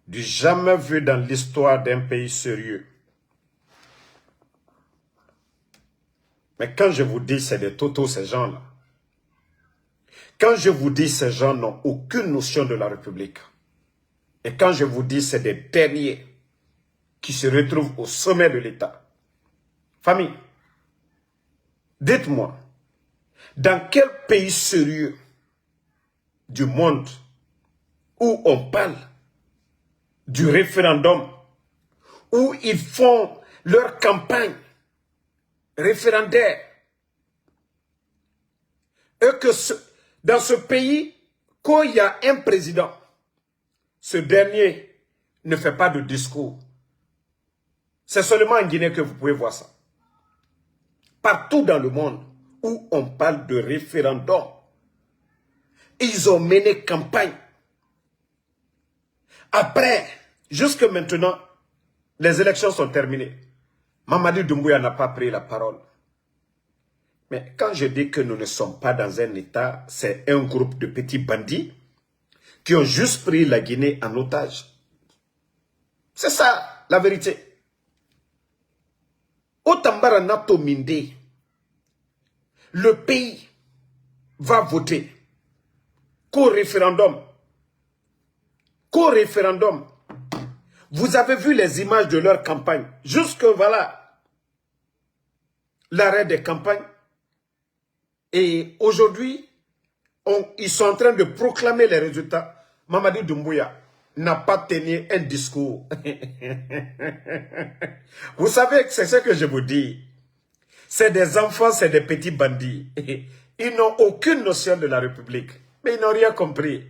du jamais vu dans l'histoire d'un pays sérieux. Mais quand je vous dis c'est des totos ces gens-là, quand je vous dis ces gens n'ont aucune notion de la République, et quand je vous dis c'est des derniers qui se retrouvent au sommet de l'État, famille, dites-moi, dans quel pays sérieux du monde où on parle du référendum, où ils font leur campagne référendaire, et que dans ce pays, quand il y a un président, ce dernier ne fait pas de discours. C'est seulement en Guinée que vous pouvez voir ça. Partout dans le monde où on parle de référendum, ils ont mené campagne. Après, jusque maintenant, les élections sont terminées. Mamadi Doumbouya n'a pas pris la parole. Mais quand je dis que nous ne sommes pas dans un État, c'est un groupe de petits bandits qui ont juste pris la Guinée en otage. C'est ça, la vérité. Otambara Nato Minde, le pays va voter co-référendum. Co-référendum. Vous avez vu les images de leur campagne. Jusque voilà, l'arrêt des campagnes. Et aujourd'hui, ils sont en train de proclamer les résultats. Mamadi Doumbouya n'a pas tenu un discours. Vous savez, c'est ce que je vous dis. C'est des enfants, c'est des petits bandits. Ils n'ont aucune notion de la République. Mais ils n'ont rien compris.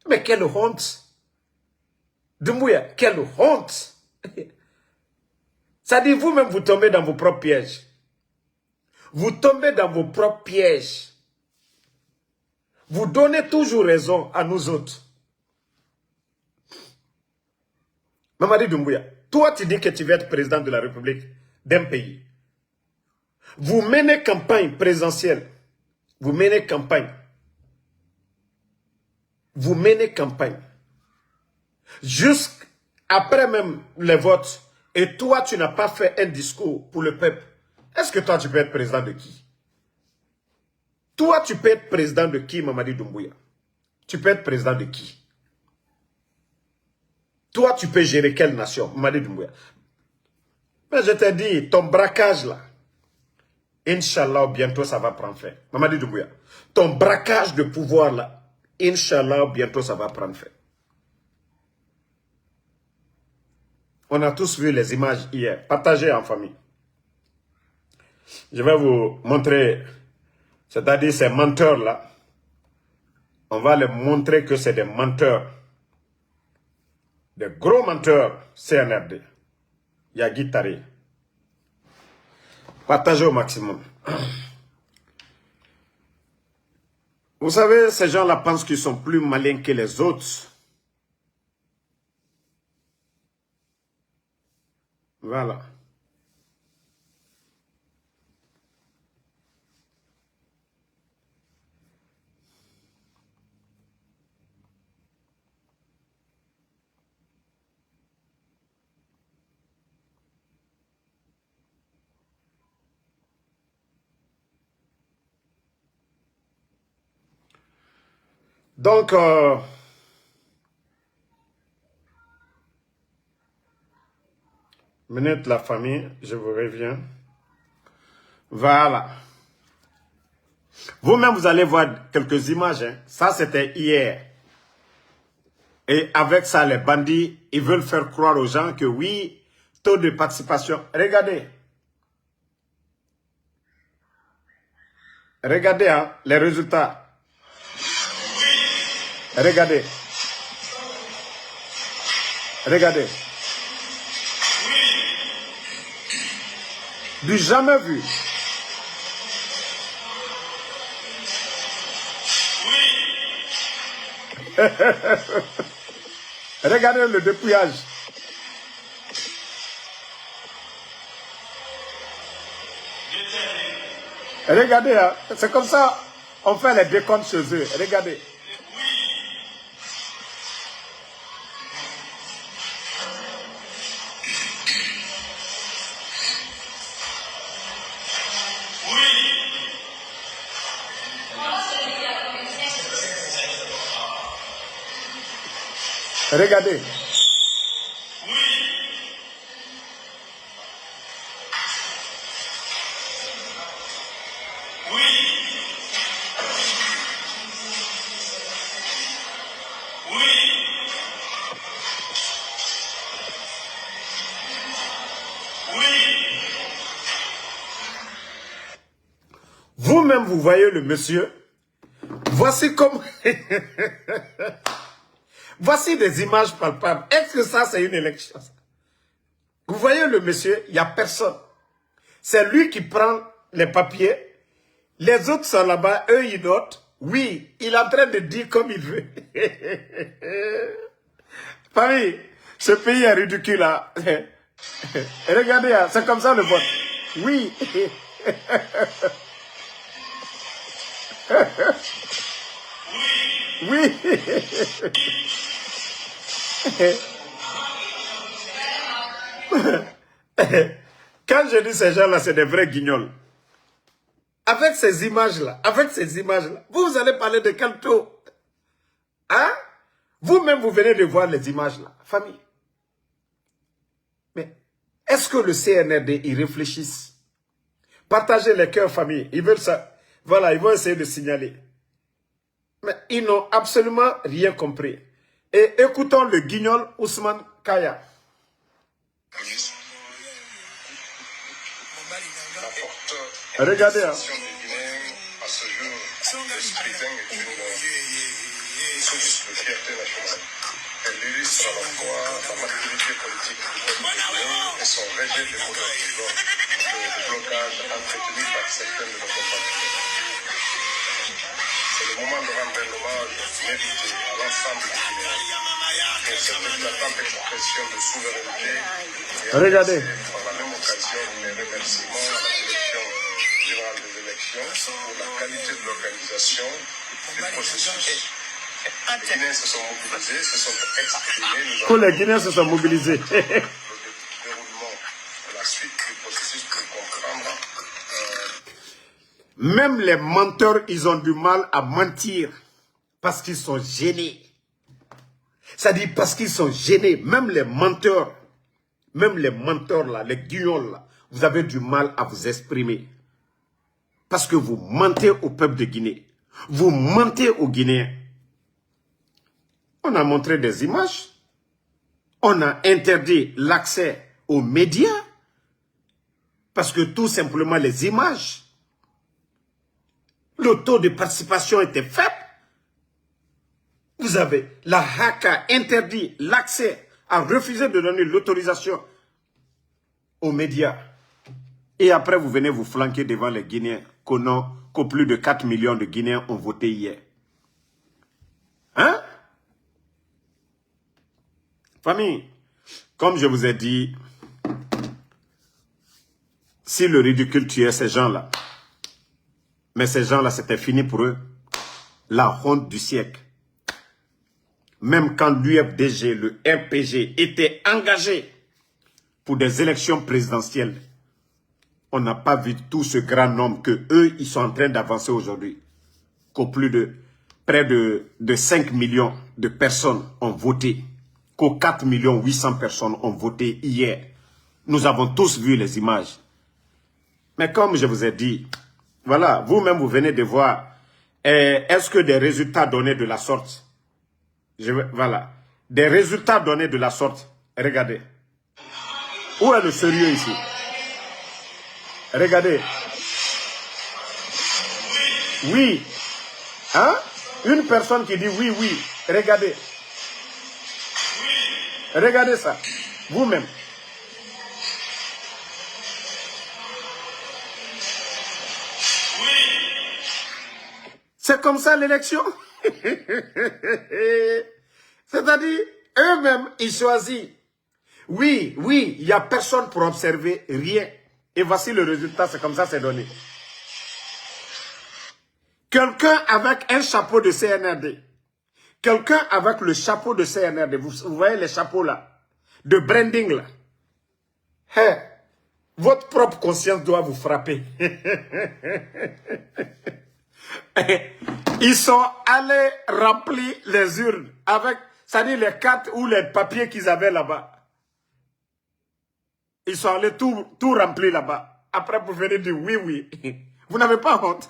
Mais quelle honte! Doumbouya, quelle honte! Ça dit, vous-même, vous tombez dans vos propres pièges. Vous tombez dans vos propres pièges. Vous donnez toujours raison à nous autres. Mamadi Doumbouya, toi tu dis que tu veux être président de la République d'un pays. Vous menez campagne présidentielle. Vous menez campagne. Vous menez campagne. Jusqu'après même les votes. Et toi tu n'as pas fait un discours pour le peuple. Est-ce que toi tu peux être président de qui? Toi tu peux être président de qui, Mamadi Doumbouya? Tu peux être président de qui? Toi, tu peux gérer quelle nation, Mamadi Doumbouya? Mais je t'ai dit, ton braquage là, Inch'Allah, bientôt ça va prendre fin. Mamadi Doumbouya, ton braquage de pouvoir là, Inch'Allah, bientôt ça va prendre fin. On a tous vu les images hier, partagées en famille. Je vais vous montrer, c'est-à-dire ces menteurs là, on va les montrer que c'est des menteurs. Des gros menteurs CNRD. Yagi Tari. Partagez au maximum. Vous savez, ces gens-là pensent qu'ils sont plus malins que les autres. Voilà. Donc, minute la famille, je vous reviens. Voilà. Vous-même, vous allez voir quelques images. Hein. Ça, c'était hier. Et avec ça, les bandits, ils veulent faire croire aux gens que oui, taux de participation. Regardez. Regardez hein, les résultats. Regardez. Regardez. Du jamais vu. Regardez le dépouillage. Regardez, hein, c'est comme ça on fait les décomptes chez eux. Regardez. Regardez. Vous-même, vous voyez le monsieur. Voici comme... Voici des images palpables. Est-ce que ça, c'est une élection? Vous voyez le monsieur, il n'y a personne. C'est lui qui prend les papiers. Les autres sont là-bas, eux, ils notent. Oui, il est en train de dire comme il veut. Famille, ce pays est ridicule, là. Regardez, c'est comme ça le vote. Oui. Oui. Quand je dis ces gens-là, c'est des vrais guignols. Avec ces images-là, vous allez parler de quel taux? Hein? Vous-même, vous venez de voir les images-là. Famille. Mais est-ce que le CNRD, ils réfléchissent? Partagez les cœurs, famille. Ils veulent ça. Voilà, ils vont essayer de signaler. Mais ils n'ont absolument rien compris. Et écoutons le guignol Ousmane Kaya. Regardez. Hein. Elle illustre à la fois la maturité politique du peuple guinéen et son rejet des modèles de blocage entretenus par certains de nos compatriotes. C'est le moment de rendre un hommage mérité à l'ensemble des Guinéens pour cette éclatante expression de souveraineté et regardez. Par la même occasion, mes remerciements à la direction générale des élections pour la qualité de l'organisation du processus. Les Guinéens se sont mobilisés, se sont exprimés. Les Guinéens se sont mobilisés. Le déroulement de la suite du processus pour comprendre. Même les menteurs, ils ont du mal à mentir parce qu'ils sont gênés. C'est-à-dire parce qu'ils sont gênés. Même les menteurs là, les guignols là, vous avez du mal à vous exprimer. Parce que vous mentez au peuple de Guinée. Vous mentez aux Guinéens. On a montré des images. On a interdit l'accès aux médias. Parce que tout simplement les images, le taux de participation était faible. Vous avez la HACA interdit l'accès, a refusé de donner l'autorisation aux médias. Et après, vous venez vous flanquer devant les Guinéens qu'au plus de 4 millions de Guinéens ont voté hier. Hein? Famille, comme je vous ai dit, si le ridicule tuait ces gens-là, mais ces gens-là, c'était fini pour eux. La honte du siècle. Même quand l'UFDG, le RPG, était engagé pour des élections présidentielles, on n'a pas vu tout ce grand nombre que eux, ils sont en train d'avancer aujourd'hui. Qu'au plus de près de 5 millions de personnes ont voté. Qu'aux 4 800 000 personnes ont voté hier. Nous avons tous vu les images. Mais comme je vous ai dit, voilà, vous-même vous venez de voir, est-ce que des résultats donnés de la sorte, voilà, des résultats donnés de la sorte, regardez. Où est le sérieux ici? Regardez. Oui. Hein? Une personne qui dit oui, oui. Regardez. Regardez ça. Vous-même. C'est comme ça l'élection. C'est-à-dire, eux-mêmes, ils choisissent. Oui, oui, il n'y a personne pour observer rien. Et voici le résultat, c'est comme ça, c'est donné. Quelqu'un avec un chapeau de CNRD. Quelqu'un avec le chapeau de CNRD. Vous voyez les chapeaux là, de branding là. Hey, votre propre conscience doit vous frapper. Ils sont allés remplir les urnes avec c'est-à-dire les cartes ou les papiers qu'ils avaient là-bas. Ils sont allés tout remplir là-bas. Après, vous venez dire oui, oui. Vous n'avez pas honte.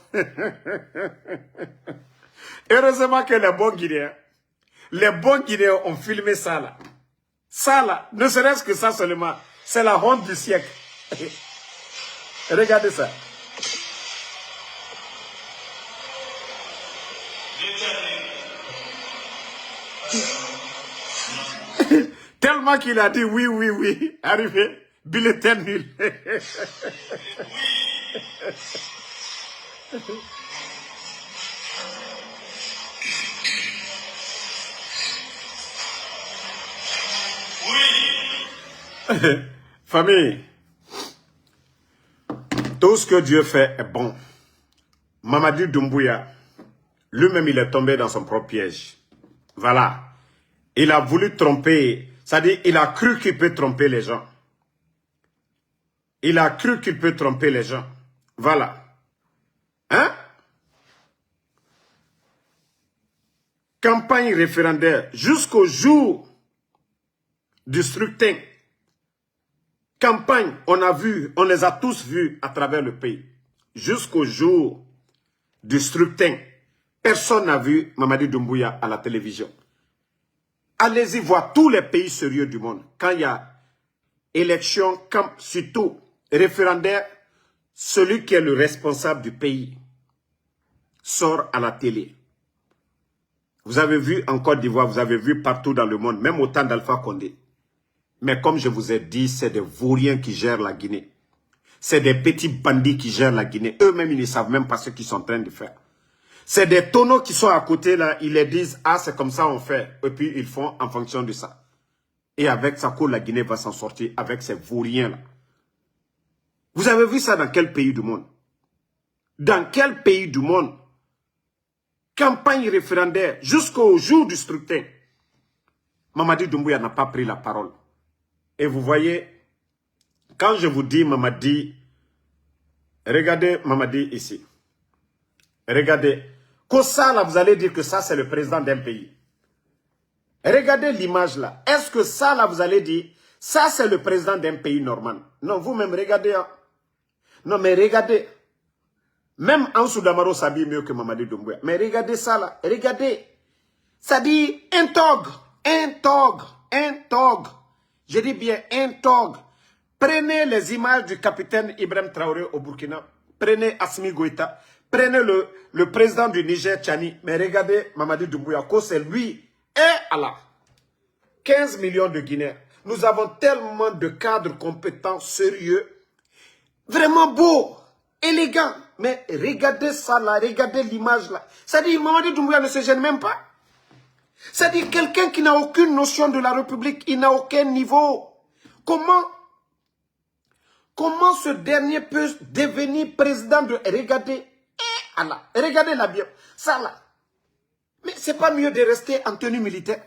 Heureusement que les bons Guinéens ont filmé ça là. Ça là, ne serait-ce que ça seulement, c'est la honte du siècle. Regardez ça. Tellement qu'il a dit oui, oui, oui. Arrivé, bulletin nul. Famille, tout ce que Dieu fait est bon. Mamadi Doumbouya, lui-même, il est tombé dans son propre piège. Voilà. Il a voulu tromper, c'est-à-dire il a cru qu'il peut tromper les gens. Il a cru qu'il peut tromper les gens. Voilà. Hein? Campagne référendaire jusqu'au jour du scrutin. Campagne, on a vu, on les a tous vus à travers le pays. Jusqu'au jour du scrutin. Personne n'a vu Mamadi Doumbouya à la télévision. Allez-y voir tous les pays sérieux du monde. Quand il y a élection, surtout référendaire, celui qui est le responsable du pays sort à la télé. Vous avez vu en Côte d'Ivoire, vous avez vu partout dans le monde, même au temps d'Alpha Condé. Mais comme je vous ai dit, c'est des vauriens qui gèrent la Guinée. C'est des petits bandits qui gèrent la Guinée. Eux-mêmes, ils ne savent même pas ce qu'ils sont en train de faire. C'est des tonneaux qui sont à côté là, ils les disent, ah c'est comme ça on fait. Et puis ils font en fonction de ça. Et avec ça, la Guinée va s'en sortir avec ces vauriens là. Vous avez vu ça dans quel pays du monde? Dans quel pays du monde? Campagne référendaire jusqu'au jour du scrutin. Mamadi Doumbouya n'a pas pris la parole. Et vous voyez, quand je vous dis Mamadi, regardez Mamadi ici. Regardez. Que ça, là, vous allez dire que ça, c'est le président d'un pays. Regardez l'image, là. Est-ce que ça, là, vous allez dire, ça, c'est le président d'un pays normal? Non, vous-même, regardez. Hein. Non, mais regardez. Même Ansou Damaro s'habille mieux que Mamadi Doumbouya. Mais regardez ça, là. Regardez. Ça dit un togre. Un togre. Un togre. Je dis bien un togre. Prenez les images du capitaine Ibrahim Traoré au Burkina. Prenez Assimi Goïta. Prenez le président du Niger, Tchani. Mais regardez Mamadi Doumbouya, c'est lui. Et Allah. 15 millions de Guinéens. Nous avons tellement de cadres compétents, sérieux. Vraiment beaux, élégants. Mais regardez ça là, regardez l'image là. C'est-à-dire Mamadi Doumbouya ne se gêne même pas. C'est-à-dire quelqu'un qui n'a aucune notion de la République, il n'a aucun niveau. Comment ce dernier peut devenir président de... Regardez. Allah. Regardez là bien. Ça là. Mais c'est pas mieux de rester en tenue militaire.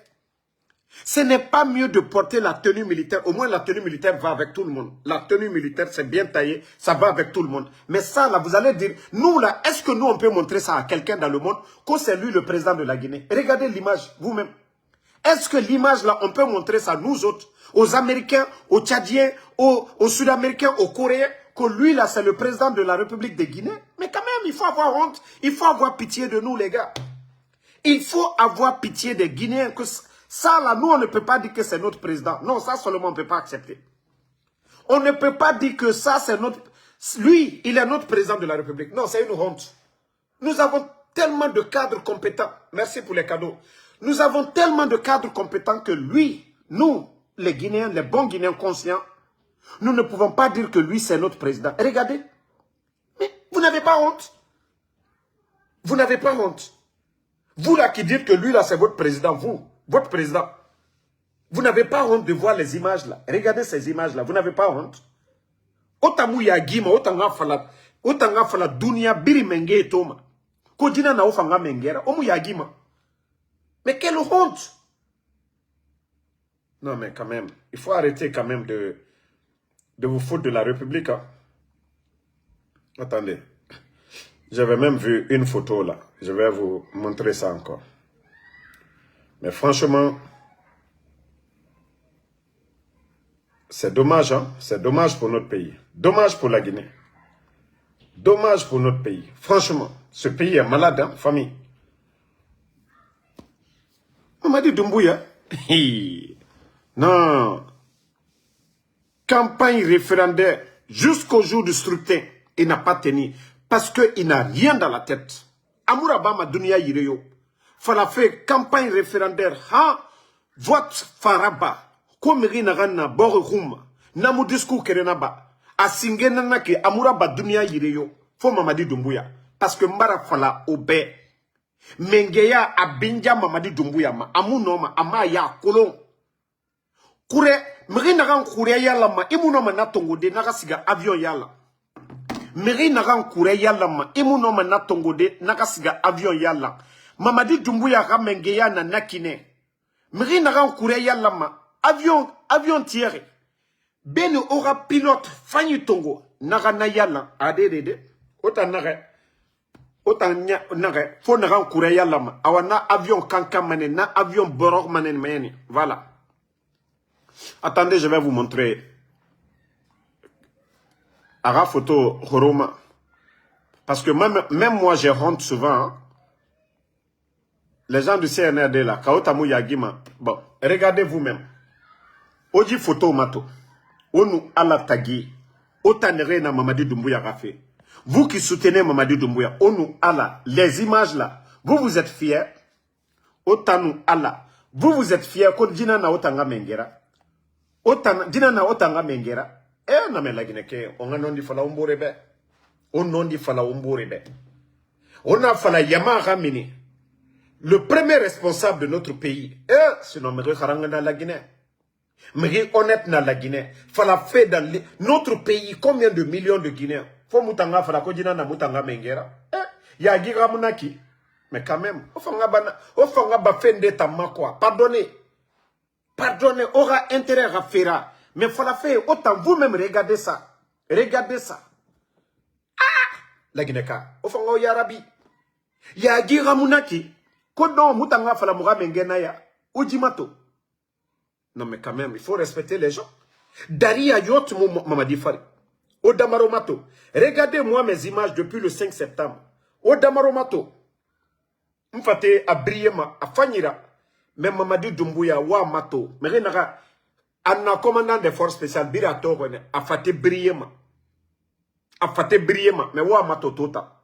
Ce n'est pas mieux de porter la tenue militaire. Au moins la tenue militaire va avec tout le monde. La tenue militaire c'est bien taillé. Ça va avec tout le monde. Mais ça là vous allez dire. Nous là. Est-ce que nous on peut montrer ça à quelqu'un dans le monde. Que c'est lui le président de la Guinée. Regardez l'image vous-même. Est-ce que l'image là on peut montrer ça nous autres. Aux Américains, aux Tchadiens, aux Sud-Américains, aux Coréens. Que lui là c'est le président de la République de Guinée. Mais quand même il faut avoir honte. Il faut avoir pitié de nous les gars. Il faut avoir pitié des Guinéens. Que ça là nous on ne peut pas dire que c'est notre président. Non ça seulement on ne peut pas accepter. On ne peut pas dire que ça c'est notre... Lui il est notre président de la République. Non c'est une honte. Nous avons tellement de cadres compétents. Merci pour les cadeaux. Nous avons tellement de cadres compétents que lui, nous les Guinéens, les bons Guinéens conscients, nous ne pouvons pas dire que lui, c'est notre président. Regardez. Mais vous n'avez pas honte. Vous n'avez pas honte. Vous là qui dites que lui là, c'est votre président, vous, votre président. Vous n'avez pas honte de voir les images là. Regardez ces images là. Vous n'avez pas honte. Otamu ya gima, otanga fala dunia biri menge etoma. Kodina na ofanga mengera, omu ya gima. Mais quelle honte. Non mais quand même, il faut arrêter quand même de vous foutre de la République. Hein. Attendez. J'avais même vu une photo là. Je vais vous montrer ça encore. Mais franchement, C'est dommage, hein? C'est dommage pour notre pays. Dommage pour la Guinée. Dommage pour notre pays. Franchement, ce pays est malade, hein, famille. Mamadi Doumbouya. Non. Campagne référendaire jusqu'au jour du scrutin, il n'a pas tenu. Parce qu'il n'a rien dans la tête. Amouraba ma dunia yireyo. Fala fait campagne référendaire. Ha, vote faraba. Komiri nagana borhum. Namu discours kerenaba. Asingena nake amouraba dunia yireyo. Faut Mamadi Doumbouya. Parce que Mbara fala obé. Mengeya abinja Mamadi Doumbouya ma. Amunoma ama ya kolon. Kure, meri nagan kure yala ma. Imunoma na tongode naga siga avion yala. Meri nagan kure yala ma. Imunoma na tongode naga siga avion yala. Mamadi Doumbouya ga mengeya na nakine. Meri nagan kure yala ma. Avion tiere. Beni aura pilote fanyi tongo. Naga na yala. Adede. Ota nage. Ota nage. Fo nagan kure yala ma. Awana avion kanka manen. Na avion borok manen mayeni. Voilà. Attendez, je vais vous montrer. Ara photo Horoma. Parce que même moi, j'ai honte souvent. Hein. Les gens du CNRD là, Kaotamu Yagima. Bon, regardez vous-même. Oji photo mato. Onu ala tagi. Otanere na Mamadi Doumbouya Rafé. Vous qui soutenez Mamadi Doumbouya, onu ala. Les images là, vous êtes fiers. Otanu ala. Vous êtes fiers. Kodjina na otanga mengera. Dina na otanga mengera. Na me lagineke. On a non di fala umborebe. On non di fala umborebe. On a fala yama ramini. Le premier responsable de notre pays. Sinon, me recharanga la Guinée. Mais honnête dans la Guinée. Fala fait dans notre pays combien de millions de Guinéens. Faut mutanga fala kodina na mutanga mengera. Ya gira munaki. Mais quand même, ofanga ba fende tamma quoi. Pardonnez. Pardonnez, aura intérêt à faire. Mais fala fait autant vous-même regardez ça. Regardez ça. Ah! La Guinée-ka. Ofanga yarabi. Ya gira munaki. Kodon mutanga fala mura mengena ya. Ujimato. Non, mais quand même, il faut respecter les gens. Daria Yot Mamadi Fari. Odamaromato. Regardez-moi mes images depuis le 5 septembre. Odamaromato. Mfate a Briema, a Fanira. Mais Mamadi Doumbouya, wa mato. Mais renara. Anna commandant des forces spéciales, Birato, a fate Briema. A fate Briema. Mais wa mato tota.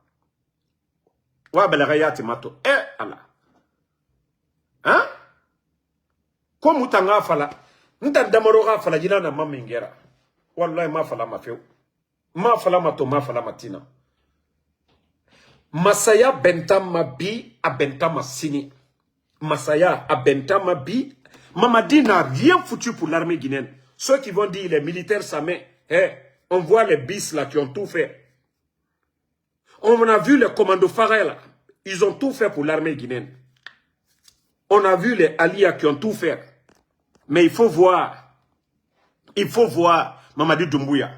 Wa belarayati mato. Allah. Hein? Comme mutanga fala, ntandamoroga fala jina na mamingera. Wallahi ma fala mafeu. Ma fala mato, ma fala matina. Masaya bentama bi a bentama sini. Masaya a bentama bi. Mamadi n'a rien foutu pour l'armée guinéenne. Ceux qui vont dire les militaires ça met, on voit les bis là qui ont tout fait. On a vu les commandos Farah là. Ils ont tout fait pour l'armée guinéenne. On a vu les Alia qui ont tout fait. Mais il faut voir. Il faut voir Mamadi Doumbouya.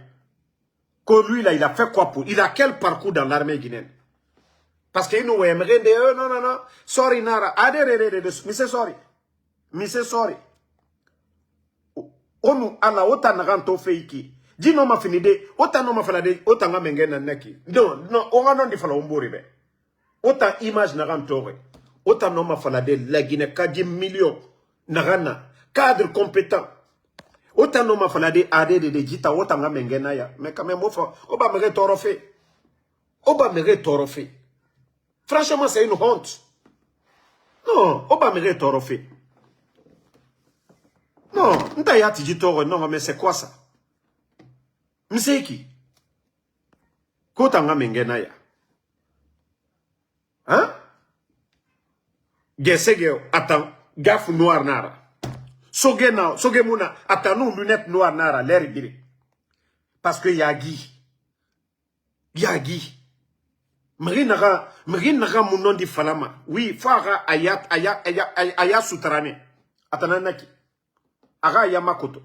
Que lui, là, il a fait quoi pour... Il a quel parcours dans l'armée guinéenne? Parce qu'il nous aimerait dire, non. Sorry, Nara. Monsieur, sorry. Monsieur, sorry. Onu ala otanaganto feiki. Dino ma finide. Otano ma falade. Otanga mengena neki. Non, on a non di fala umbori be. Ota image naganto. Autant non ma falade la Guinée 4 millions nagana cadre compétent. Autant non ma falade ade de jita autant nga mengena ya. Mais quand même oba mere torofé. Oba mere torofé. Franchement c'est une honte. Non, oba mere torofé. Non, n'ta ti jitoro non mais c'est quoi ça? Mseki. Kota nga mengena ya. Hein? Gesege, attends, gaffe noir nara. Sogemuna, attends, nous, lunettes noires nara, l'air biri. Parce que Yagi. Mrinaga mounon di falama. Oui, fara ayat sutrane. Atananaki. Aga yamakoto.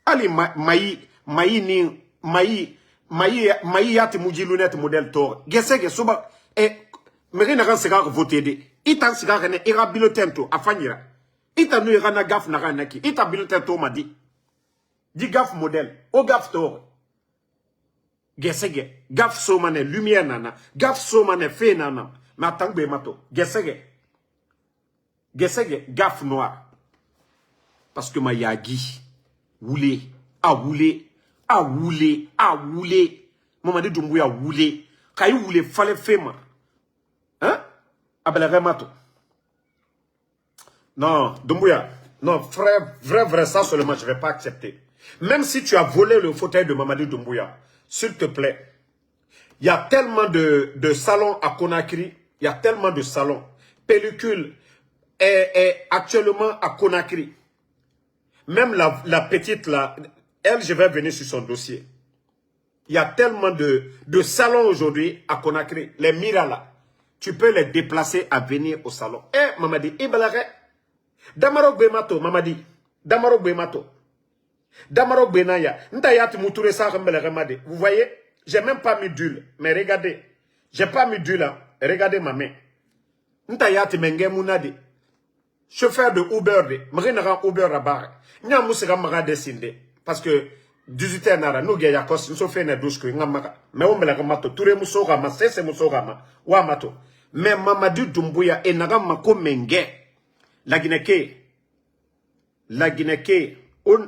Ali mayi yati muji lunette modèle tor. Gesege, soba, Meri n'a pas voté de. Itan siga kene ira bulletin to afanyira. Ita nu irana gaf naranaki. Ita bilte to ma di. Di gaf modèle. O gaf to. Gesege. Gaf so mane lumière nana. Gaf so mane fe nana. Ma tangbe mato. Gesege. Gesege. Gaf noir. Parce que ma yagi. Woulé. A woulé. A woulé. A woulé. Mamadi Doumbouya woulé. Kayi woulé fallait faire. Hein? Abelere mato. Non, Doumbouya. Non, frère, vrai, ça seulement, je ne vais pas accepter. Même si tu as volé le fauteuil de Mamadi Doumbouya, s'il te plaît, il y a tellement de salons à Conakry, il y a tellement de salons. Pellicule est actuellement à Conakry. Même la petite là, elle, je vais venir sur son dossier. Il y a tellement de salons aujourd'hui à Conakry. Les Mira là, tu peux les déplacer à venir au salon. Eh, Mamadi, Ibalare. Damaro Bemato, Mamadi. Damaro Bemato. Damaro Benaya. Ntayat Moutoure Sarembele. Vous voyez, j'ai même pas mis d'huile. Mais regardez. J'ai pas mis d'huile là. Regardez ma main. Ntayat Menge Mounade. Chauffeur de Uber de. Mrinara Uber Rabar. Nya Moussera Mara descendé. Parce que 18h nara. Nous gaya kos. Nous sommes fait une douche. Mais on me l'a ramato. Touré Moussorama. C'est Moussorama. Wamato. Mais Mamadi Doumbouya et Nara Mako Menge. La Guinée,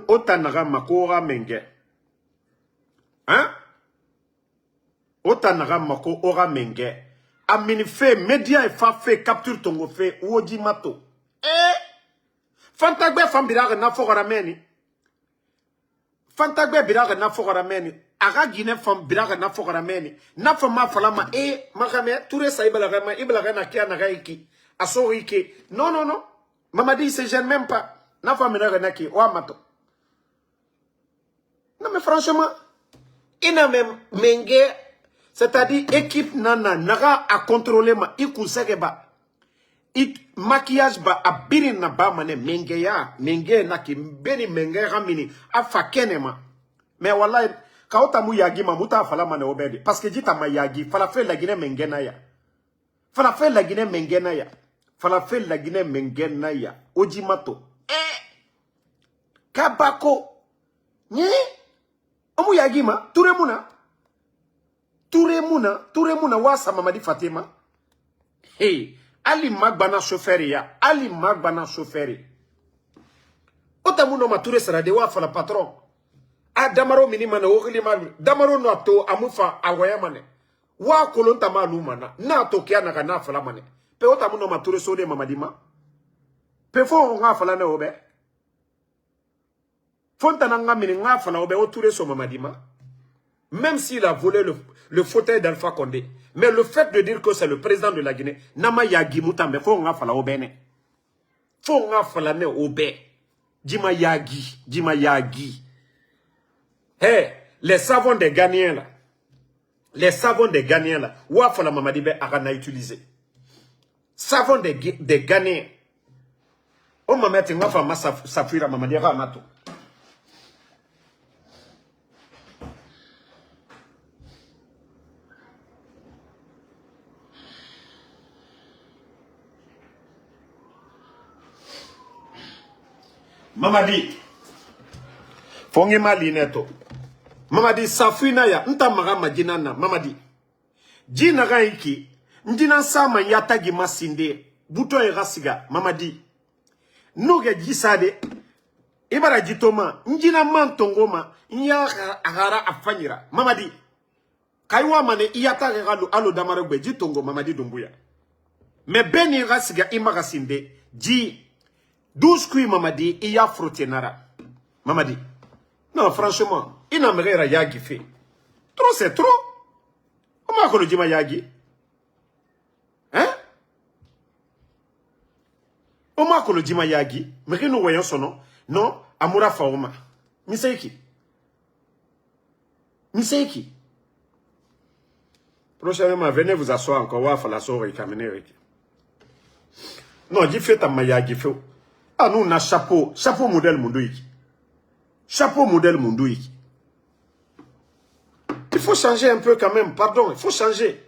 Otanara Makora Menge. Hein? Otanara Mako Ora Menge. Aminife, média et fait capture ton fait, Wodi Mato. Fantagbe Fambirare Naforameni. Fantagbe Birare Naforameni. Ara Guinée Fambirare Naforameni. Nafama Falama Makame, Touré Saïbalarama, Ibalarena Kianaraiki. Asorike. Non. Mamadi, il se gêne même pas. N'a pas mené renaki. Ouamato. Non, mais franchement, il n'a même menge, c'est-à-dire équipe nana, nara à contrôler ma ikusege ba. Maquillage ba a birin na ba mane menge ya. Menge naki beni menge ramini. A fakene ma. Mais wallahi, kaota mu yagi ma muta fala mane obedi. Parce que dit à ma yagi, fala fait la Guinée menge na ya. Fala fait la Guinée menge na ya. Falafel la Guinée Mengenaya. Ojimato. Kabako. Nye. Omu yagima. Turemuna. Wasa Mamadi Fatima. Hey. Ali Magbana chauffeur ya. Ali Magbana chauffeur. Otamuno ma ture sarade wa fala patron. A damaro minimana okili malu. Damaro no ato amufa awayamane. Wa kolonta malumana. Na to kia na fala mane. Pe otamuno ma ture sode Mamadima. Pe fo nga fala na obe. Fonta nga mini nga fala obe o ture so Mamadima. Même s'il a volé le fauteuil d'Alpha Condé. Mais le fait de dire que c'est le président de la Guinée, Nama Yagi Moutambe, faut nga fala obe ne. Faut nga fala ne obe. Dima Yagi. Hey, les savons des Ghanéens là. Les savons des Ghanéens là. Ouah fala Mamadibe arana utilisé. Savons des Ghanéens. On m'a mis un femme s'affuira Mamadi Ramato. Mamadi. Fongi ma lineto. Mamadi safina ya. Nta maga majinana. Mamadi. Jina gaiki. Ndina sama yatagi masinde. Buto e rasiga. Mamadi. Noge jisade. Ibara jitoma. Njina mantongoma. Nya agara afanyira. Mamadi. Kaiwa mane iyatagi galo alo damarogbe. Jitongo Mamadi Doumbouya. Me beni rasiga ima sinde. Ji. 12 couilles Mamadi, il y a frotté nara. Mamadi. Non, franchement, il n'a pas yagi fait. Trop, c'est trop. Comment on dit ma yagi? Hein? Comment on dit ma yagi? Mais nous voyons son nom. Non, Amoura Faouma. Miseiki. Prochainement, venez vous asseoir encore. Wa fala soro ikamener. Non, dis fait ta mayagi fait. Ah, nous, on a chapeau modèle Moundouiki. Chapeau modèle Moundouiki. Il faut changer un peu quand même, pardon, il faut changer.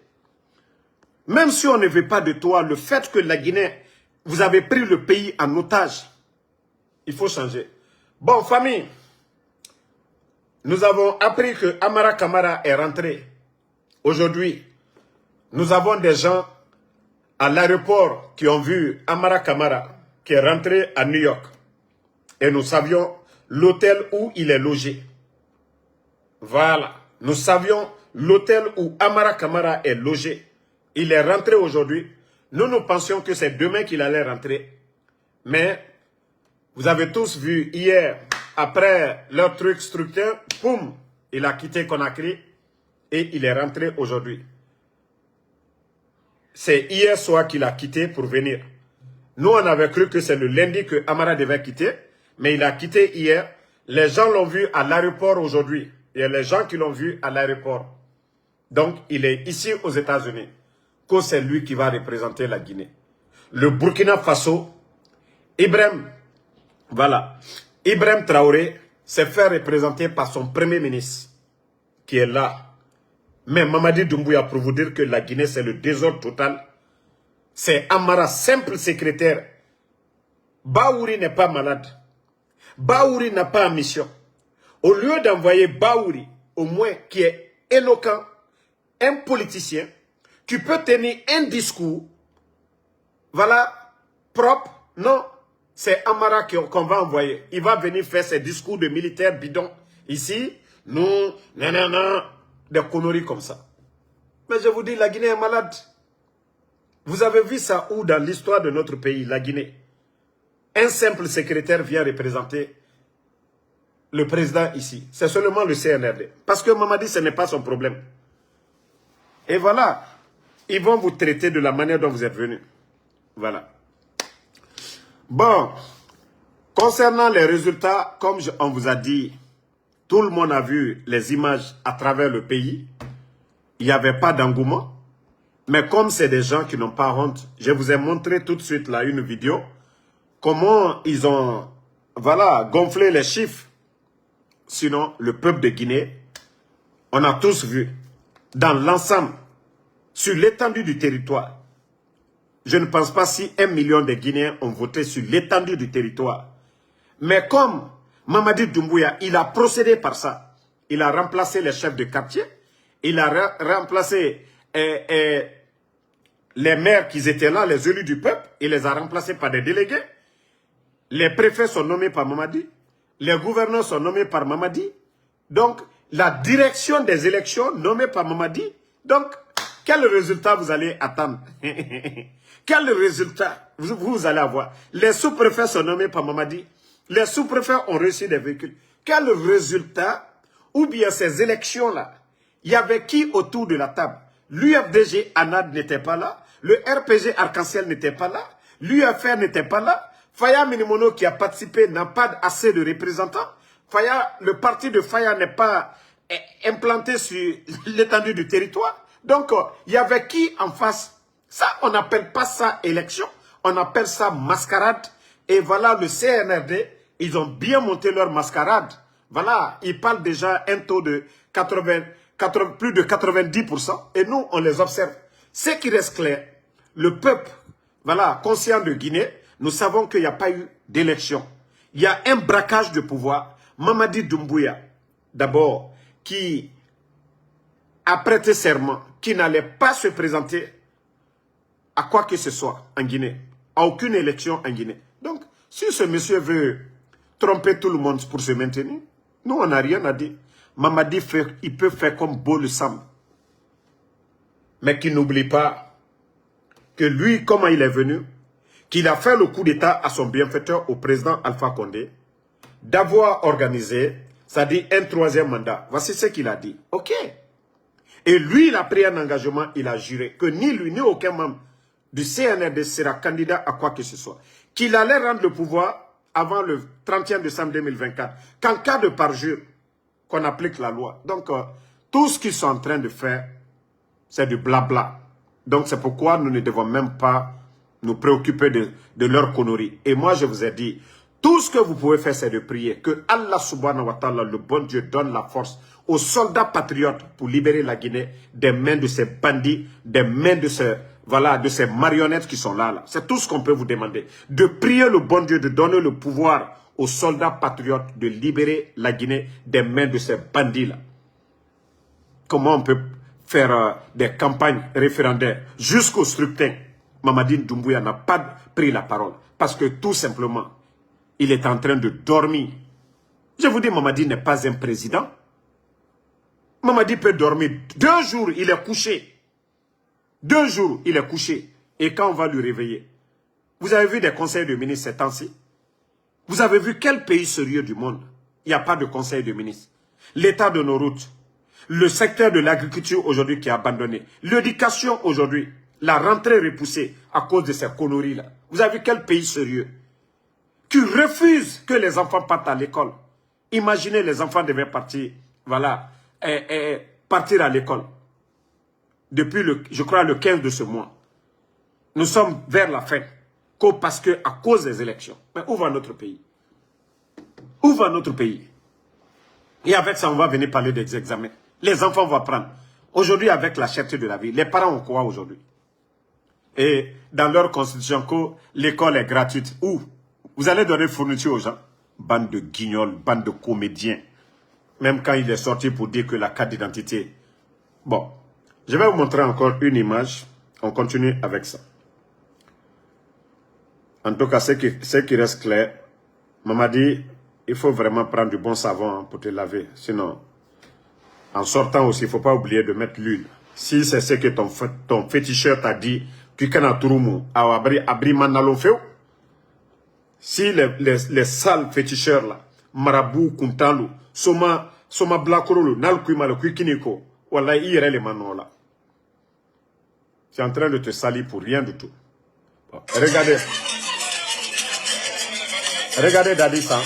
Même si on ne veut pas de toi, le fait que la Guinée, vous avez pris le pays en otage, Il faut changer. Bon, famille, nous avons appris que Amara Kamara est rentré. Aujourd'hui, nous avons des gens à l'aéroport qui ont vu Amara Kamara qui est rentré à New York. Et nous savions l'hôtel où il est logé. Voilà. Nous savions l'hôtel où Amara Kamara est logé. Il est rentré aujourd'hui. Nous pensions que c'est demain qu'il allait rentrer. Mais vous avez tous vu hier, après leur truc structurel, boum, il a quitté Conakry et il est rentré aujourd'hui. C'est hier soir qu'il a quitté pour venir. Nous, on avait cru que c'est le lundi que Amara devait quitter, mais il a quitté hier. Les gens l'ont vu à l'aéroport aujourd'hui. Il y a les gens qui l'ont vu à l'aéroport. Donc, il est ici aux États-Unis. Que c'est lui qui va représenter la Guinée. Le Burkina Faso, Ibrahim Traoré s'est fait représenter par son premier ministre, qui est là. Mais Mamadi Doumbouya, pour vous dire que la Guinée, c'est le désordre total. C'est Amara, simple secrétaire. Baouri n'est pas malade. Baouri n'a pas en mission. Au lieu d'envoyer Baouri, au moins qui est éloquent, un politicien, qui peut tenir un discours, voilà, propre, non, c'est Amara qu'on va envoyer. Il va venir faire ses discours de militaires bidons. Ici, nous, nanana, des conneries comme ça. Mais je vous dis, la Guinée est malade. Vous avez vu ça où dans l'histoire de notre pays, la Guinée? Un simple secrétaire vient représenter le président ici. C'est seulement le CNRD. Parce que Mamadi, ce n'est pas son problème. Et voilà, ils vont vous traiter de la manière dont vous êtes venus. Voilà. Bon, concernant les résultats, comme on vous a dit, tout le monde a vu les images à travers le pays. Il n'y avait pas d'engouement. Mais comme c'est des gens qui n'ont pas honte, je vous ai montré tout de suite là une vidéo. Comment ils ont, voilà, gonflé les chiffres. Sinon, le peuple de Guinée, on a tous vu, dans l'ensemble, sur l'étendue du territoire. Je ne pense pas si 1 million de Guinéens ont voté sur l'étendue du territoire. Mais comme Mamadi Doumbouya, il a procédé par ça. Il a remplacé les chefs de quartier. Il a remplacé les maires qui étaient là, les élus du peuple. Il les a remplacés par des délégués. Les préfets sont nommés par Mamadi. Les gouverneurs sont nommés par Mamadi. Donc, la direction des élections nommée par Mamadi. Donc, quel résultat vous allez attendre? Quel résultat vous allez avoir? Les sous-préfets sont nommés par Mamadi. Les sous-préfets ont reçu des véhicules. Quel résultat? Ou bien ces élections-là, il y avait qui autour de la table? L'UFDG ANAD n'était pas là. Le RPG Arc-en-Ciel n'était pas là. L'UFR n'était pas là. Faya Minimono qui a participé n'a pas assez de représentants. Le parti de Faya n'est pas implanté sur l'étendue du territoire. Donc, il y avait qui en face? Ça, on n'appelle pas ça élection. On appelle ça mascarade. Et voilà, le CNRD, ils ont bien monté leur mascarade. Voilà, ils parlent déjà un taux de plus de 90%. Et nous, on les observe. Ce qui reste clair, le peuple, voilà, conscient de Guinée, nous savons qu'il n'y a pas eu d'élection. Il y a un braquage de pouvoir. Mamadi Doumbouya, d'abord, qui a prêté serment, qui n'allait pas se présenter à quoi que ce soit en Guinée, à aucune élection en Guinée. Donc, si ce monsieur veut tromper tout le monde pour se maintenir, nous, on n'a rien à dire. Mamadi, il peut faire comme beau le semble. Mais qu'il n'oublie pas que lui, comment il est venu, qu'il a fait le coup d'État à son bienfaiteur, au président Alpha Condé, d'avoir organisé, c'est-à-dire un 3e mandat. Voici ce qu'il a dit. OK. Et lui, il a pris un engagement, il a juré que ni lui, ni aucun membre du CNRD sera candidat à quoi que ce soit. Qu'il allait rendre le pouvoir avant le 31 décembre 2024. Qu'en cas de parjure, qu'on applique la loi. Donc, tout ce qu'ils sont en train de faire, c'est du blabla. Donc, c'est pourquoi nous ne devons même pas nous préoccuper de leurs conneries. Et moi, je vous ai dit, tout ce que vous pouvez faire, c'est de prier. Que Allah subhanahu wa ta'ala, le bon Dieu, donne la force aux soldats patriotes pour libérer la Guinée des mains de ces bandits, des mains de ces, voilà, de ces marionnettes qui sont là. C'est tout ce qu'on peut vous demander. De prier le bon Dieu, de donner le pouvoir aux soldats patriotes de libérer la Guinée des mains de ces bandits-là. Comment on peut faire des campagnes référendaires jusqu'au scrutin? Mamadi Doumbouya n'a pas pris la parole parce que tout simplement, il est en train de dormir. Je vous dis, Mamadi n'est pas un président. Mamadi peut dormir 2 jours, il est couché. 2 jours, il est couché. Et quand on va lui réveiller, vous avez vu des conseils de ministres ces temps-ci? Vous avez vu quel pays sérieux du monde? Il n'y a pas de conseil de ministres. L'état de nos routes, le secteur de l'agriculture aujourd'hui qui est abandonné, l'éducation aujourd'hui, la rentrée repoussée à cause de ces conneries-là. Vous avez vu quel pays sérieux qui refuse que les enfants partent à l'école? Imaginez, les enfants devaient partir, voilà, partir à l'école. Depuis, je crois, le 15 de ce mois. Nous sommes vers la fin. Parce que, à cause des élections. Mais où va notre pays? Où va notre pays? Et avec ça, on va venir parler des examens. Les enfants vont apprendre. Aujourd'hui, avec la cherté de la vie, les parents ont quoi aujourd'hui? Et dans leur constitution, que l'école est gratuite. Où? Vous allez donner fourniture aux gens? Bande de guignols, bande de comédiens. Même quand il est sorti pour dire que la carte d'identité. Bon, je vais vous montrer encore une image. On continue avec ça. En tout cas, ce qui reste clair, maman dit, il faut vraiment prendre du bon savon pour te laver. Sinon, en sortant aussi, il ne faut pas oublier de mettre l'huile. Si c'est ce que ton féticheur t'a dit, tu kana turumu, abri manalofeo. Si les sales féticheurs là, marabout, kuntalu, soma blakorolo, nalkuima le kuikiniko, voilà, il y les manos là. Tu es en train de te salir pour rien du tout. Bon, regardez. Regardez Daddy ça.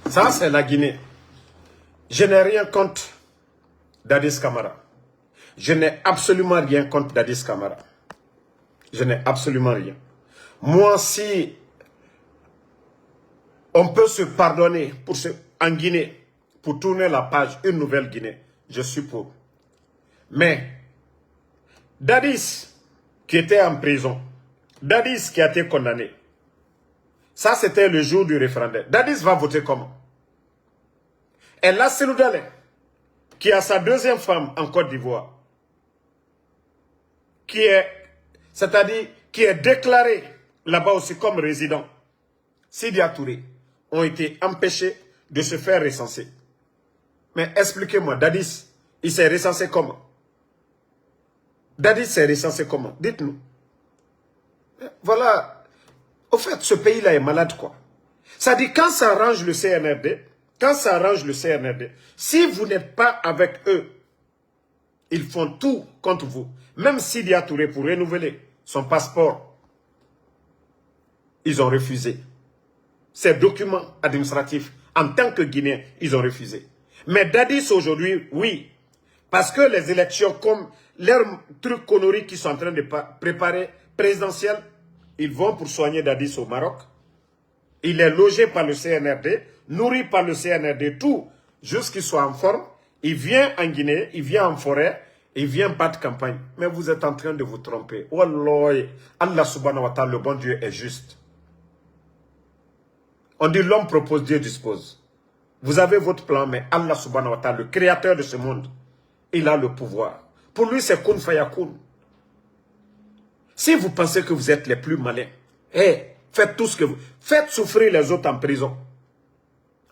Ça, c'est la Guinée. Je n'ai rien contre Dadis Camara. Je n'ai absolument rien contre Dadis Camara. Je n'ai absolument rien. Moi, si on peut se pardonner en Guinée, pour tourner la page, une nouvelle Guinée, je suis pour. Mais, Dadis, qui était en prison, Dadis qui a été condamné, ça c'était le jour du référendum. Dadis va voter comment? Et là, c'est Loudalé, qui a sa deuxième femme en Côte d'Ivoire, c'est-à-dire qui est déclaré là-bas aussi comme résident, Sidi Touré, ont été empêchés de se faire recenser. Mais expliquez-moi, Dadis, il s'est recensé comment? Dadis s'est recensé comment? Dites-nous. Voilà. Au fait, ce pays-là est malade, quoi. Ça dit, quand ça arrange le CNRD, si vous n'êtes pas avec eux, ils font tout contre vous. Même Sidi Touré, pour renouveler son passeport, ils ont refusé. Ces documents administratifs, en tant que Guinéens, ils ont refusé. Mais Dadis aujourd'hui, oui. Parce que les élections, comme leurs trucs conneries qu'ils sont en train de préparer, présidentielles, ils vont pour soigner Dadis au Maroc. Il est logé par le CNRD, nourri par le CNRD, tout, jusqu'il soit en forme. Il vient en Guinée, il vient en forêt, il vient battre campagne. Mais vous êtes en train de vous tromper. Wallah, Allah subhanahu wa ta'ala, le bon Dieu est juste. On dit l'homme propose, Dieu dispose. Vous avez votre plan, mais Allah subhanahu wa ta'ala, le créateur de ce monde, il a le pouvoir. Pour lui, c'est kun fayakun. Si vous pensez que vous êtes les plus malins, faites tout ce que vous... Faites souffrir les autres en prison.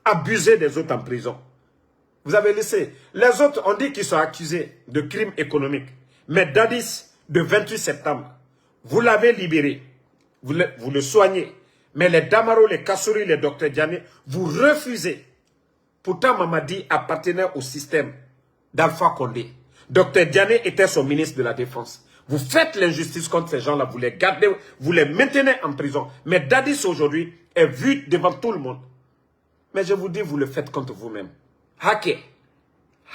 Abusez des autres en prison. Vous avez laissé. Les autres, on dit qu'ils sont accusés de crimes économiques. Mais Dadis, de 28 septembre, vous l'avez libéré. Vous le soignez. Mais les Damaro, les Kassouri, les Dr Diané, vous refusez. Pourtant, Mamadi appartenait au système d'Alpha Condé. Dr Diané était son ministre de la Défense. Vous faites l'injustice contre ces gens-là, vous les gardez, vous les maintenez en prison. Mais Dadis aujourd'hui est vu devant tout le monde. Mais je vous dis, vous le faites contre vous-même. Hackez.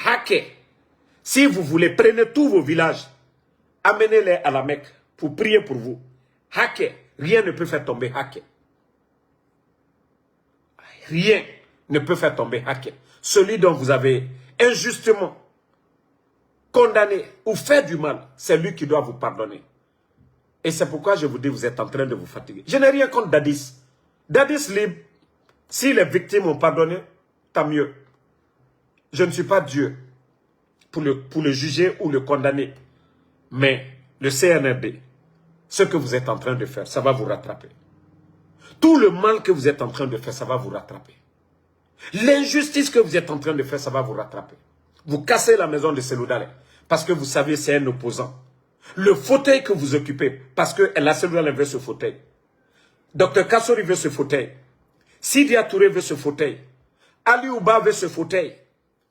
Hackez. Si vous voulez, prenez tous vos villages, amenez-les à la Mecque. pour prier pour vous. Hacké, rien ne peut faire tomber Hacké. Rien ne peut faire tomber Hacké. Celui dont vous avez injustement condamné ou fait du mal, c'est lui qui doit vous pardonner. Et c'est pourquoi je vous dis, vous êtes en train de vous fatiguer. Je n'ai rien contre Dadis. Dadis libre. Si les victimes ont pardonné, tant mieux. Je ne suis pas Dieu pour le juger ou le condamner. Mais le CNRD, ce que vous êtes en train de faire, ça va vous rattraper. Tout le mal que vous êtes en train de faire, ça va vous rattraper. L'injustice que vous êtes en train de faire, ça va vous rattraper. Vous cassez la maison de Seloudalé parce que vous savez c'est un opposant. Le fauteuil que vous occupez, parce que la Seloudalé veut ce fauteuil. Dr Kassori veut ce fauteuil. Sidia Touré veut ce fauteuil. Ali Ouba veut ce fauteuil.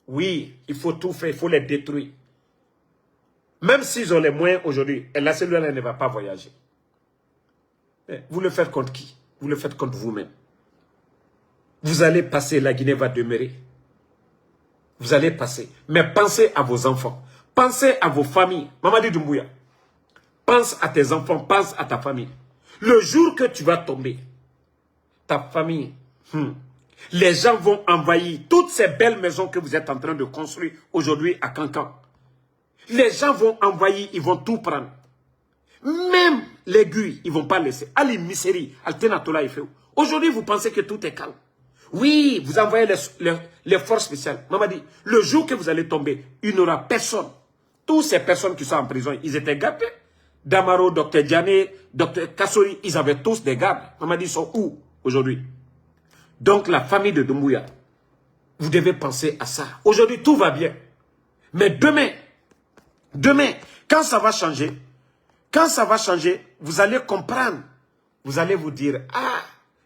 Oui, il faut tout faire, il faut les détruire. Même s'ils ont les moyens aujourd'hui, la Seloudalé ne va pas voyager. Mais vous le faites contre qui? Vous le faites contre vous-même. Vous allez passer, la Guinée va demeurer. Vous allez passer. Mais pensez à vos enfants. Pensez à vos familles. Mamadi Doumbouya, pense à tes enfants, pense à ta famille. Le jour que tu vas tomber, ta famille, les gens vont envahir toutes ces belles maisons que vous êtes en train de construire aujourd'hui à Kankan. Les gens vont envahir, ils vont tout prendre. Même l'aiguille, ils ne vont pas laisser. Ali Miseri, Altenatola Ifeu. Aujourd'hui, vous pensez que tout est calme. Oui, vous envoyez les forces spéciales. Maman dit, le jour que vous allez tomber, il n'y aura personne. Toutes ces personnes qui sont en prison, ils étaient gardés. Damaro, Dr Diané, Dr Kassori, ils avaient tous des gardes. Maman dit, ils sont où aujourd'hui? Donc la famille de Doumbouya, vous devez penser à ça. Aujourd'hui, tout va bien. Mais demain, quand ça va changer, vous allez comprendre. Vous allez vous dire, ah,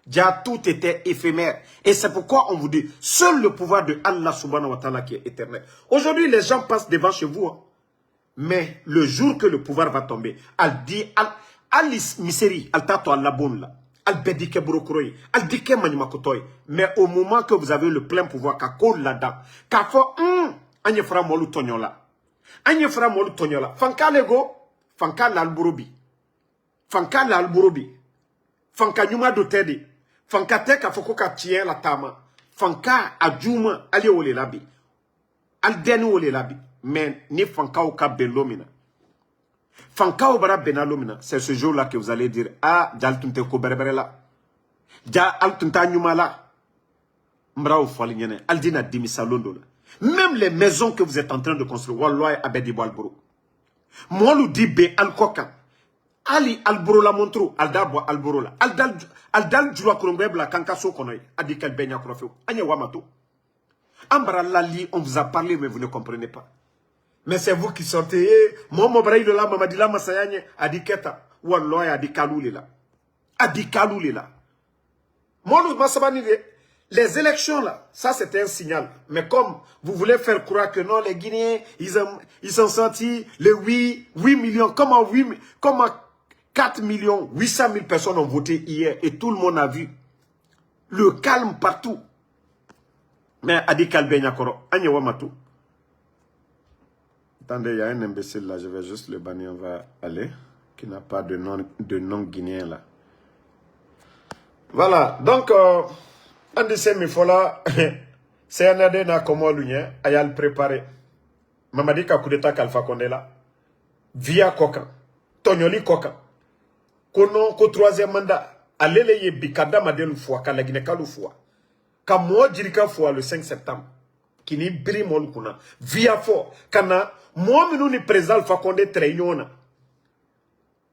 déjà tout était éphémère. Et c'est pourquoi on vous dit, seul le pouvoir de Allah subhanahu wa ta'ala qui est éternel. Aujourd'hui, les gens passent devant chez vous. Hein. Mais le jour que le pouvoir va tomber, al dit, Alice Miseri, al tato al labon là, al bedike brokroy, al dike manimakotoy. Mais au moment que vous avez le plein pouvoir, ka kol là-dedans, ka fo, anye fra molu tonyola. Anye fra molu tonyola. Fanka lego, fanka l'alburobi. Fanka l'alburobi. Fanka nyuma dotedi. Fanka teka foko ka tien la tama. Fanka adjuma ali ole labi. Al deni ole labi. Mais ni fanka ou ka belomina. Fanka ou bara benalomina. C'est ce jour-là que vous allez dire, ah, jal tunte ko berbere la. Ja al tunta nyuma la. Mbra ou falignene. Al dina dimisa londo la. Même les maisons que vous êtes en train de construire, Walloy abedi walboro. Moi, nous dit be al kokan. Ali alboro la montro, aldabo alboro la. Aldal jura kolombe la kankaso konoy. Adikel benya krofeu. Anye wamato. Ambra lali, on vous a parlé, mais vous ne comprenez pas. Mais c'est vous qui sortez. Momo braille la mamadila masayanye. Adiketa. Walloy adikalu la. Adikalu la. Moi, nous masabani les élections là, ça c'était un signal. Mais comme vous voulez faire croire que non, les Guinéens, ils ont senti les 8 millions. Comment 4 millions, 800 000 personnes ont voté hier et tout le monde a vu le calme partout. Mais Adi Kalbe Nyakoro, Anye Wamatou. Attendez, il y a un imbécile là, je vais juste le bannir, on va aller, qui n'a pas de nom guinéen là. Voilà, donc, Andi Semi Fola, CNRD n'a comme l'union, a le préparé. Mamadi Kakudeta Kalfa Condé là, via Kokan, Tonyoli Kokan, Konon, ko troisième mandat, allez les bikada madelu fois, ka la Guinée kalu fois, ka moi dirika fois le 5 septembre, qui ni bri mon kuna, via fort, kana, moi minu ni président Fakonde Treyona,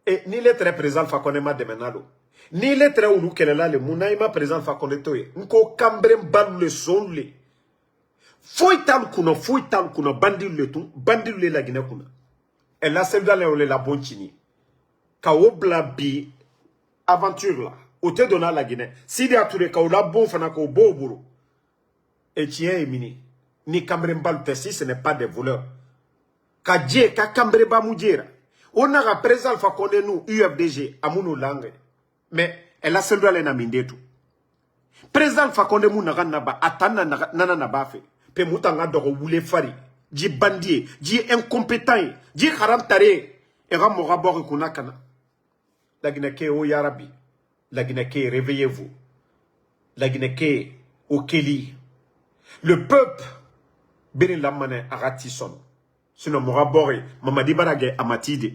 et ni le très président Fakonde ma demenalo. Ni le très oulu kelela le munaima président Fakonde toye. Nko kambrem ban le sonle. Foital kuna bandil le tout, bandil le la Guinée kuna. Et la selva le la bonchini. Ka obla bi aventure là. Ote donna la Guinée. Si de ature ka ola bon fana ko bo buru. Et tien emini. Ni kambrem ban si ce n'est pas des voleurs. Ka dje ka kambreba mujera. On a président Fakonde nous UFDG amunu langue. Mais elle a seulement les namindé tout. Président Fakonde mou naganaba atana nana nabafe. Pe moutanga doro wule fari. Di bandie, di incompétent, di haram tare. Et ramora bori kunakana. La Guinée au Yarabi. La Guinée réveillez-vous. La Guinée au Kéli. Le peuple, Bénin Lamane Aratison. Sinon, Morabori, Mamadi Barage Amatide.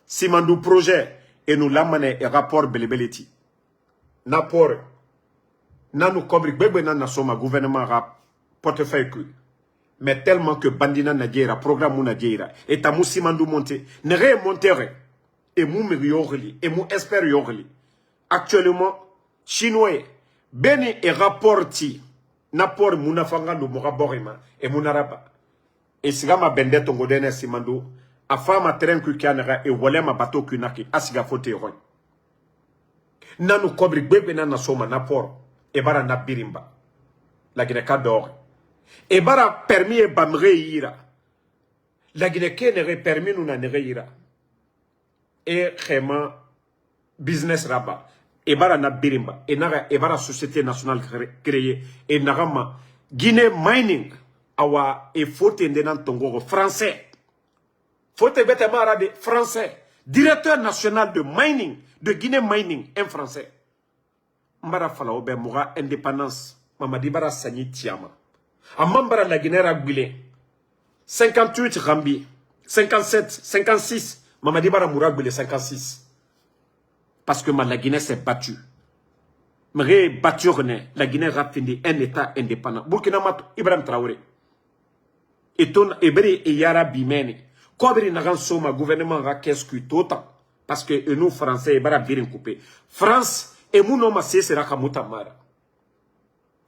Simandou projet, et nous Lamane et rapport Belebeleti. Napor, Nanou Kobri, Bebe Nana Soma, gouvernement rap, portefeuille que. Mais tellement que Bandina Nadjera, programme Nadjera, et Tamou Simandou monté, ne ré montere, et mou yorli, et mou espère yorli. Actuellement, Chinois, Beni et rapporti, Napor Mounafanga no Moraborima, et Mounaraba. Et Sigama Bende Tongodene Simandou, a fama terrain kukianera, et Walema bateau kunaki, Asiga Fote Roy. Nanou Kobri, Bebe Nana Soma, Napor, et Bara Nabirimba. La Guinée d'or. Et bara permis et bamre ira. La Guinée n'aurait permis nous n'en ira. Et vraiment business rabat. Et bara na birimba. Et nara et bara société nationale créée. Et narama Guinée mining awa et faut tendenan tongo français. Faut te bête arabe français. Directeur national de mining de Guinée mining un français. Mbara fala obe moura indépendance. Mamadi bara sani tiama. A Mambara la Guinée Ragbile 58 Rambi 57, 56 Mamadi Bara Mouragbile 56 parce que la Guinée s'est battue. Mais battu la Guinée a fini un état indépendant. Burkina Faso Ibrahim Traoré et ton Eberi et Yara Bimeni Kobri Nagan Soma gouvernement ra qu'est-ce que tout parce que nous français bara birin coupé France et Mounoma c'est Rakamuta Mara.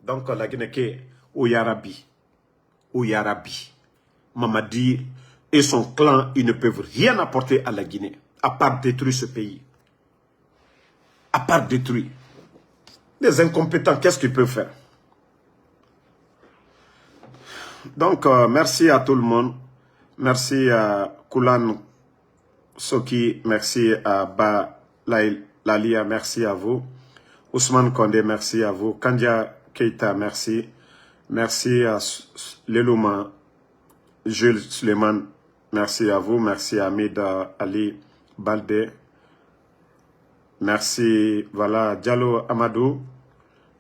Donc la Guinée qui au Yarabi, Mamadi et son clan, ils ne peuvent rien apporter à la Guinée, à part détruire ce pays. À part détruire. Les incompétents, qu'est-ce qu'ils peuvent faire? Donc, merci à tout le monde. Merci à Koulan Soki, merci à Ba Lalia, merci à vous. Ousmane Kondé, merci à vous. Kandia Keita, merci. Merci à Lelouma, Jules Suleiman, merci à vous. Merci à Hamid Ali Balde. Merci, voilà, Diallo Amadou.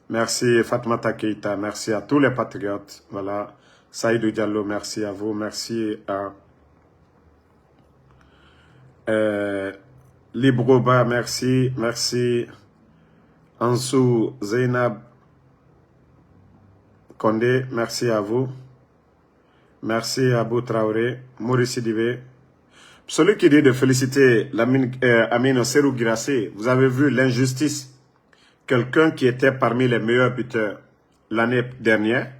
Merci Fatmata Keita, merci à tous les patriotes. Voilà, Saïdou Diallo, merci à vous. Merci à Libroba, merci. Merci Ansou Zainab Condé, merci à vous. Merci à Abou Traoré, Maurice Sidibé. Celui qui dit de féliciter Amine Serou Girassi, vous avez vu l'injustice. Quelqu'un qui était parmi les meilleurs buteurs l'année dernière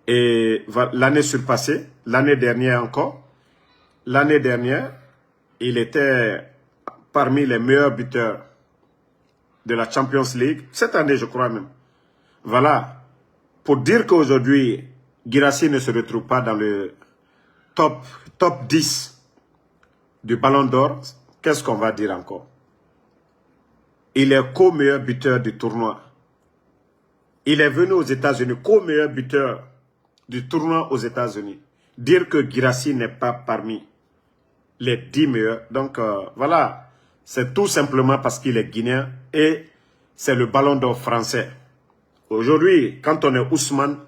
et l'année surpassée, l'année dernière encore. L'année dernière, il était parmi les meilleurs buteurs de la Champions League. Cette année, je crois même. Voilà. Pour dire qu'aujourd'hui, Girassi ne se retrouve pas dans le top 10 du Ballon d'Or, qu'est-ce qu'on va dire encore? Il est co-meilleur buteur du tournoi. Il est venu aux États-Unis, co-meilleur buteur du tournoi aux États-Unis. Dire que Girassi n'est pas parmi les 10 meilleurs. Donc voilà, c'est tout simplement parce qu'il est guinéen et c'est le Ballon d'Or français. Aujourd'hui, quand on est Ousmane,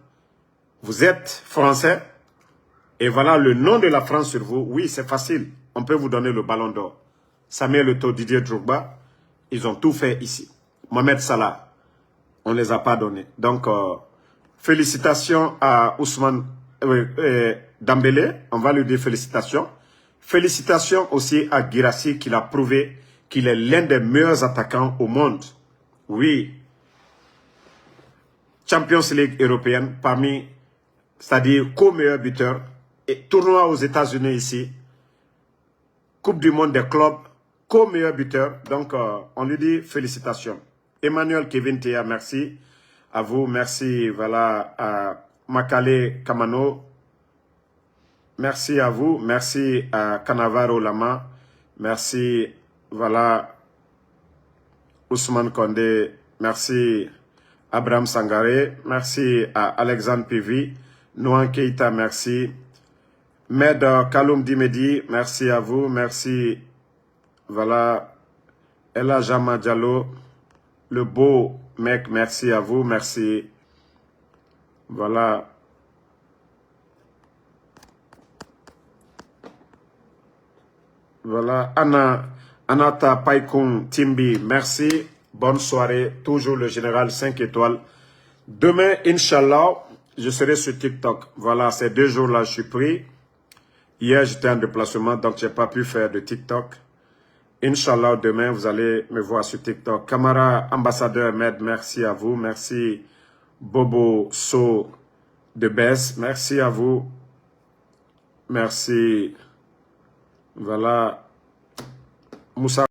vous êtes français, et voilà le nom de la France sur vous. Oui, c'est facile. On peut vous donner le Ballon d'Or. Samuel Eto'o, Didier Drogba, ils ont tout fait ici. Mohamed Salah, on ne les a pas donnés. Donc, félicitations à Ousmane Dembélé. On va lui dire félicitations. Félicitations aussi à Girassi qui l'a prouvé qu'il est l'un des meilleurs attaquants au monde. Oui. Champions League européenne parmi, c'est-à-dire co-meilleur buteur, et tournoi aux États-Unis ici, Coupe du monde des clubs, co-meilleur buteur. Donc, on lui dit félicitations. Emmanuel Kevin Théa, merci à vous. Merci, voilà, à Makale Kamano. Merci à vous. Merci à Canavaro Lama. Merci, voilà, Ousmane Kondé. Merci Abraham Sangaré, merci à Alexandre Pivi, Nouan Keita, merci. Med Kaloum Dimedi, merci à vous, merci. Voilà, Ella Jama Diallo, le beau mec, merci à vous, merci. Voilà. Voilà, Anata Paikon Timbi, merci. Bonne soirée. Toujours le général 5 étoiles. Demain, Inch'Allah, je serai sur TikTok. Voilà, ces 2 jours-là, je suis pris. Hier, j'étais en déplacement, donc je n'ai pas pu faire de TikTok. Inch'Allah, demain, vous allez me voir sur TikTok. Camara, ambassadeur Med, merci à vous. Merci Bobo So de Bess, merci à vous. Merci. Voilà. Moussa.